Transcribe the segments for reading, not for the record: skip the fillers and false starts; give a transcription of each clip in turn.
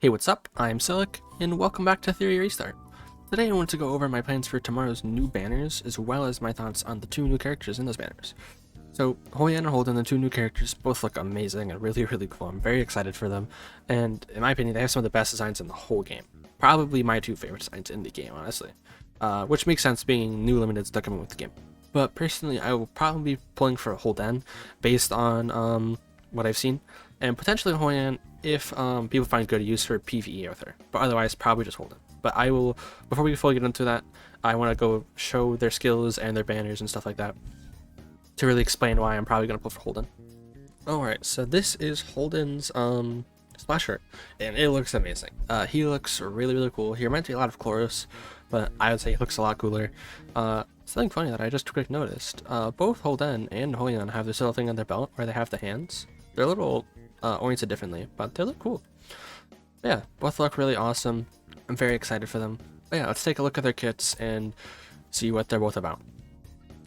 Hey, what's up? I'm Cylic, and welcome back to Etheria Restart. Today I want to go over my plans for tomorrow's new banners, as well as my thoughts on the two new characters in those banners. So, Hoyan and Holden, the two new characters, both look amazing and really cool. I'm very excited for them, and in my opinion, they have some of the best designs in the whole game. Probably my two favorite designs in the game, honestly. Which makes sense being new limiteds that come in with the game. But personally, I will probably be pulling for Holden, based on what I've seen, and potentially Hoyan if people find good use for PvE with her, but otherwise probably just Holden. But I will, before we fully get into that, I want to go show their skills and their banners and stuff like that to really explain why I'm probably going to pull for Holden. Alright, so this is Holden's splash shirt, and it looks amazing. He looks really cool. He reminds me a lot of Chloros, but I would say he looks a lot cooler. Something funny that I just quick noticed, both Holden and Hoyan have this little thing on their belt where they have the hands. They're a little oriented differently, but they look cool. Yeah, both look really awesome. I'm very excited for them. But yeah, let's take a look at their kits and see what they're both about.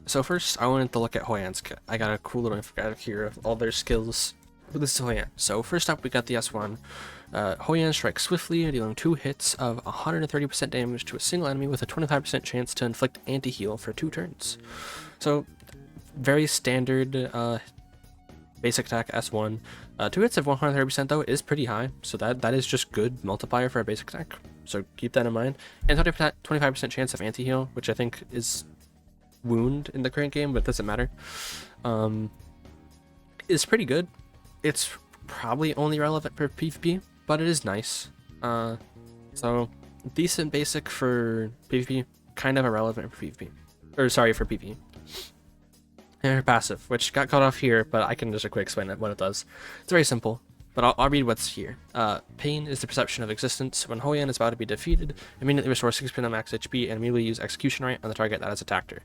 So first, I wanted to look at Hoyan's kit. I got a cool little infographic here of all their skills. This is Hoyan. So first up, we got the S1. Hoyan strikes swiftly, dealing 2 hits of 130% damage to a single enemy with a 25% chance to inflict anti-heal for 2 turns. So, very standard basic attack S1. 2 hits of 130% though is pretty high, so that is just good multiplier for a basic attack. So keep that in mind. And 25% chance of anti-heal, which I think is wound in the current game, but it doesn't matter. Is pretty good. It's probably only relevant for PvP, but it is nice. So decent basic for PvP, kind of irrelevant for PvP. Or sorry, for PvP. And her passive, which got cut off here, but I can just quick explain what it does. It's very simple, but I'll read what's here. Pain is the perception of existence. When Hoyan is about to be defeated, immediately restore 6% of max HP and immediately use execution right on the target that has attacked her.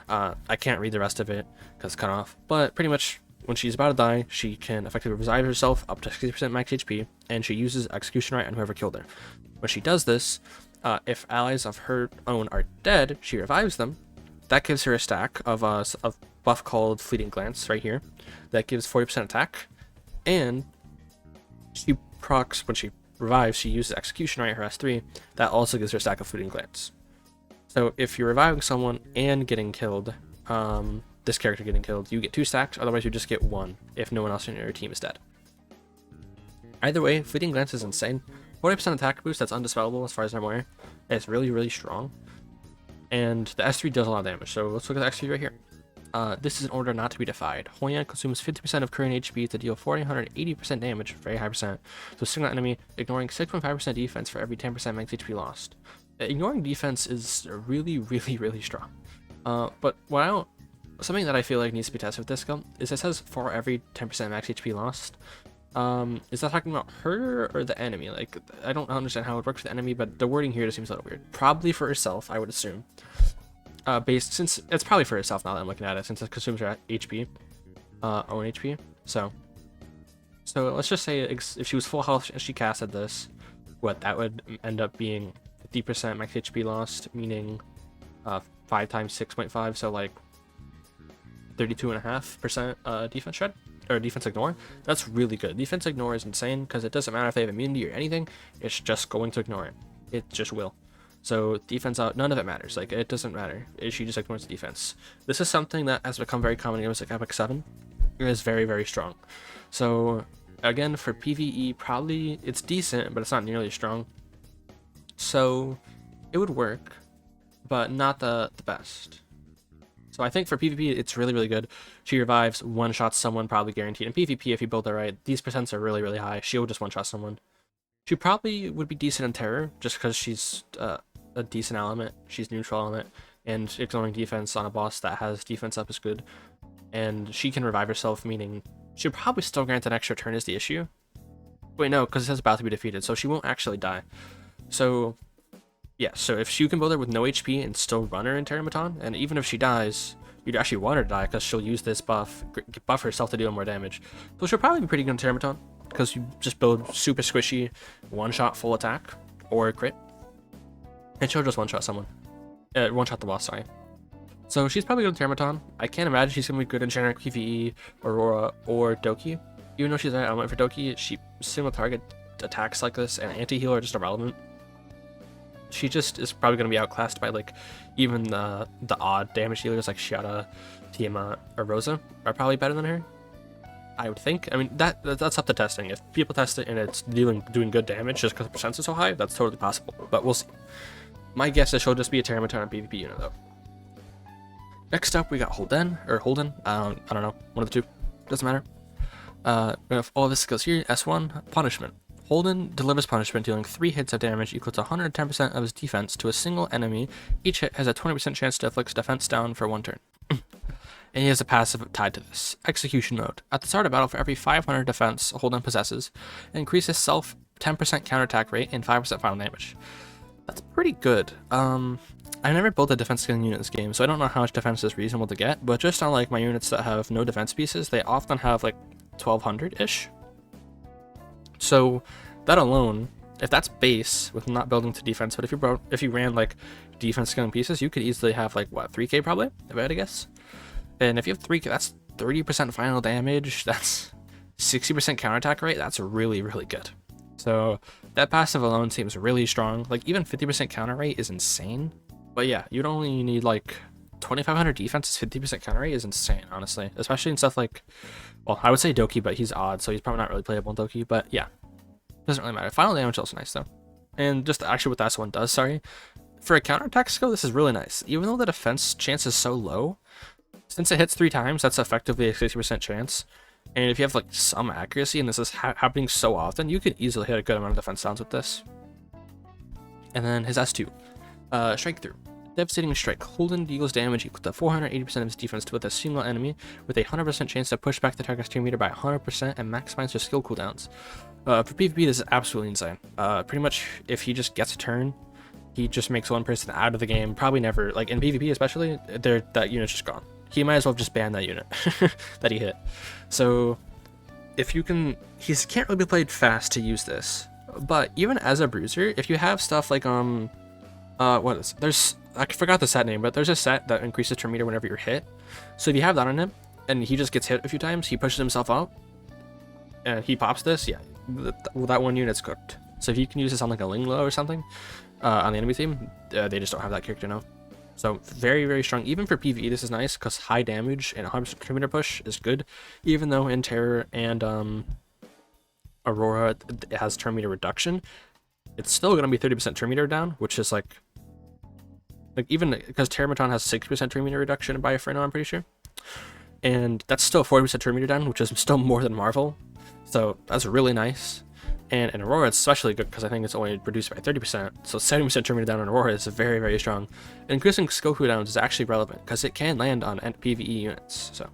I can't read the rest of it because it's cut off, but pretty much when she's about to die, she can effectively revive herself up to 60% max HP, and she uses execution right on whoever killed her. When she does this, if allies of her own are dead, she revives them. That gives her a stack of buff called Fleeting Glance right here. That gives 40% attack, and she procs when she revives. She uses Execution right, her S3. That also gives her a stack of Fleeting Glance. So if you're reviving someone and getting killed, this character getting killed, you get 2 stacks. Otherwise, you just get 1 if no one else in your team is dead. Either way, Fleeting Glance is insane. 40% attack boost that's undispellable as far as I'm aware. It's really strong. And the S3 does a lot of damage, so let's look at the S3 right here. This is an order not to be defied. Hoyan consumes 50% of current HP to deal 480% damage, very high percent, to a single enemy, ignoring 6.5% defense for every 10% max HP lost. Ignoring defense is really strong. But something that I feel like needs to be tested with this skill is it says for every 10% max HP lost. Is that talking about her or the enemy? Like, I don't understand how it works for the enemy, but the wording here just seems a little weird. Probably for herself, I would assume. Since it's probably for herself now that I'm looking at it, since it consumes her HP, own HP. So let's just say if she was full health and she casted this, that would end up being 50% max HP lost, meaning 5 times 6.5, so like 32.5% defense shred. Or defense ignore. That's really good. Defense ignore is insane because it doesn't matter if they have immunity or anything, it's just going to ignore it. It just will. So defense out, none of it matters. Like, it doesn't matter. She just ignores the defense. This is something that has become very common in games like Epic 7. It is very strong. So again, for PvE, probably it's decent, but it's not nearly as strong. So it would work, but not the best. So I think for PvP, it's really good. She revives, one-shots someone, probably guaranteed. In PvP, if you build it right, these percents are really high. She'll just one-shot someone. She probably would be decent in Terror, just because she's a decent element. She's neutral element, and ignoring defense on a boss that has defense up is good. And she can revive herself, meaning she'll probably still grant an extra turn is the issue. Wait, no, because it says about to be defeated, so she won't actually die. So yeah, so if you can build her with no HP and still run her in Terramaton, and even if she dies, you'd actually want her to die because she'll use this buff herself to deal more damage. So she'll probably be pretty good in Terramaton because you just build super squishy, one-shot full attack or crit, and she'll just one-shot someone. One-shot the boss, sorry. So she's probably good in Terramaton. I can't imagine she's going to be good in generic PvE, Aurora, or Doki. Even though she's an element for Doki, she similar target attacks like this and anti-heal are just irrelevant, she just is probably going to be outclassed by like even the odd damage dealers like Shiata, Tiamat, or Rosa are probably better than her, I would think. I mean, that's up to testing. If people test it and it's doing good damage just because the percents is so high, that's totally possible, but we'll see. My guess is she'll just be a Terramaton PvP unit though. Next up, we got Holden. I don't know, one of the two, doesn't matter. We have all of his skills here. S1, Punishment. Holden delivers punishment, dealing 3 hits of damage equal to 110% of his defense to a single enemy. Each hit has a 20% chance to inflict defense down for 1 turn. And he has a passive tied to this. Execution Mode. At the start of battle, for every 500 defense Holden possesses, it increases self 10% counterattack rate and 5% final damage. That's pretty good. I never built a defense scaling unit in this game, so I don't know how much defense is reasonable to get, but just on like my units that have no defense pieces, they often have like 1200-ish. So that alone, if that's base with not building to defense, but if you ran like defense scaling pieces, you could easily have like what, 3k probably, if I had to guess. And if you have 3k, that's 30% final damage, that's 60% counterattack rate, that's really, really good. So that passive alone seems really strong. Like even 50% counter rate is insane. But yeah, you'd only need like 2500 defense, 50% counter rate is insane, honestly. Especially in stuff like, well, I would say Doki, but he's odd, so he's probably not really playable in Doki. But yeah, doesn't really matter. Final damage is also nice though. And just actually what that one does, for a counterattack skill, this is really nice. Even though the defense chance is so low, since it hits 3 times, that's effectively a 60% chance. And if you have like some accuracy, and this is happening so often, you could easily hit a good amount of defense downs with this. And then his S2, Strike Through. Devastating Strike. Holden deals damage equal to 480% of his defense with a single enemy, with a 100% chance to push back the target's turn meter by 100% and maximize their skill cooldowns. For PvP, this is absolutely insane. Pretty much, if he just gets a turn, he just makes one person out of the game. Probably never, like in PvP especially, that unit's just gone. He might as well just ban that unit that he hit. So if you can, he can't really be played fast to use this. But even as a bruiser, if you have stuff like I forgot the set name, but there's a set that increases turn meter whenever you're hit. So if you have that on him and he just gets hit a few times, he pushes himself out and he pops this, yeah, that one unit's cooked. So if you can use this on like a Linglo or something on the enemy team, they just don't have that character now. So very, very strong. Even for PvE, this is nice because high damage and 100% turn meter push is good. Even though in Terror and Aurora it has turn meter reduction, it's still going to be 30% turn meter down, which is like even because Terramaton has 60% turn meter reduction by Inferno, I'm pretty sure. And that's still 40% turn meter down, which is still more than Marvel. So that's really nice. And in Aurora, it's especially good because I think it's only reduced by 30%. So 70% turn meter down on Aurora is very, very strong. And increasing skill cooldowns is actually relevant because it can land on PvE units. So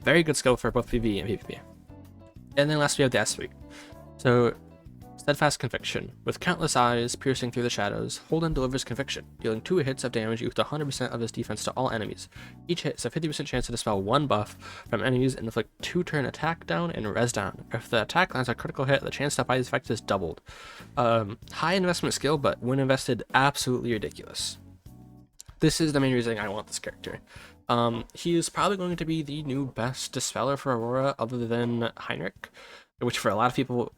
very good skill for both PvE and PvP. And then last we have the S3. So Steadfast Conviction. With countless eyes piercing through the shadows, Holden delivers Conviction, dealing 2 hits of damage equal to 100% of his defense to all enemies. Each hit is a 50% chance to dispel 1 buff from enemies and inflict 2 turn attack down and res down. If the attack lands a critical hit, the chance to apply this effect is doubled. High investment skill, but when invested, absolutely ridiculous. This is the main reason I want this character. He is probably going to be the new best Dispeller for Aurora other than Heinrich, which for a lot of people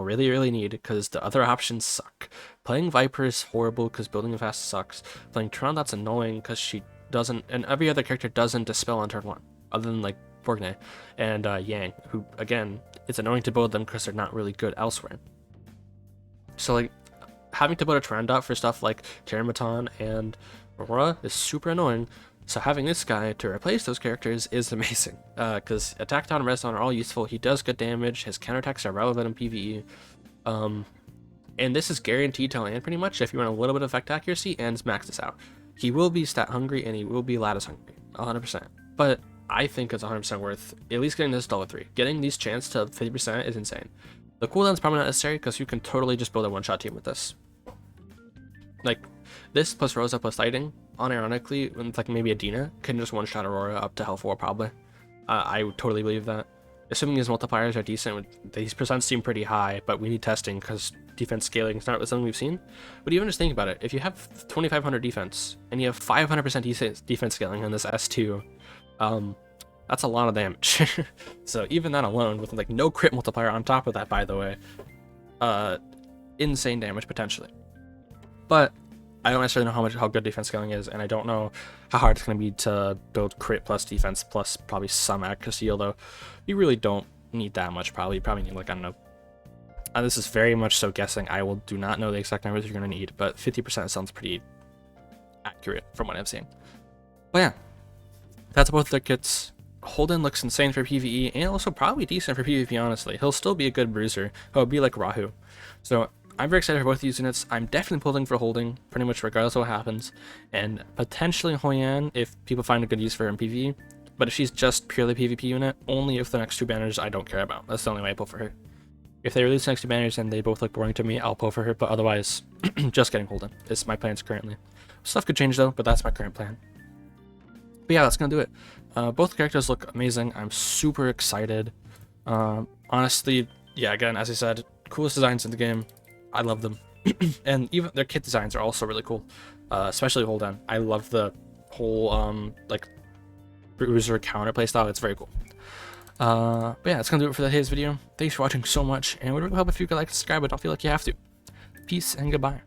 really need because the other options suck. Playing Viper is horrible because building fast sucks. Playing Trondot's annoying because she doesn't, and every other character doesn't dispel on turn 1, other than like Borgne and Yang, who again, it's annoying to build them because they're not really good elsewhere. So like having to build a Trondot for stuff like Terramaton and Aurora is super annoying. So having this guy to replace those characters is amazing, because Attack Down and Res Down are all useful. He does good damage, his counterattacks are relevant in PvE, and this is guaranteed to land pretty much if you want a little bit of effect accuracy and max this out. He will be stat hungry and he will be lattice hungry, 100%, but I think it's 100% worth at least getting this level 3. Getting these chance to 50% is insane. The cooldown's probably not necessary because you can totally just build a one-shot team with this. Like, this plus Rosa plus Lighting, unironically, with like maybe a Dina, can just one-shot Aurora up to Hell 4 probably. I would totally believe that. Assuming his multipliers are decent, these percents seem pretty high, but we need testing because defense scaling is not something we've seen. But even just think about it, if you have 2500 defense, and you have 500% defense scaling on this S2, that's a lot of damage. So even that alone, with like no crit multiplier on top of that, by the way, insane damage potentially. But I don't necessarily know how good defense scaling is, and I don't know how hard it's going to be to build crit plus defense plus probably some accuracy, although you really don't need that much probably. You probably need, like, I don't know. This is very much so guessing. I do not know the exact numbers you're going to need, but 50% sounds pretty accurate from what I'm seeing. But yeah, that's both their kits. Holden looks insane for PvE, and also probably decent for PvP, honestly. He'll still be a good bruiser. He'll be like Rahu. So I'm very excited for both these units. I'm definitely pulling for Holden, pretty much regardless of what happens. And potentially Hoyan if people find a good use for her in PvE. But if she's just purely PvP unit, only if the next two banners I don't care about. That's the only way I pull for her. If they release the next two banners and they both look boring to me, I'll pull for her. But otherwise, just getting Holden is my plans currently. Stuff could change though, but that's my current plan. But yeah, that's gonna do it. Both characters look amazing. I'm super excited. Honestly, yeah, again, as I said, coolest designs in the game. I love them. And even their kit designs are also really cool. Especially Holden. I love the whole like bruiser counter play style. It's very cool. But yeah, that's gonna do it for today's video. Thanks for watching so much, and it would really help if you could like, subscribe, but don't feel like you have to. Peace and goodbye.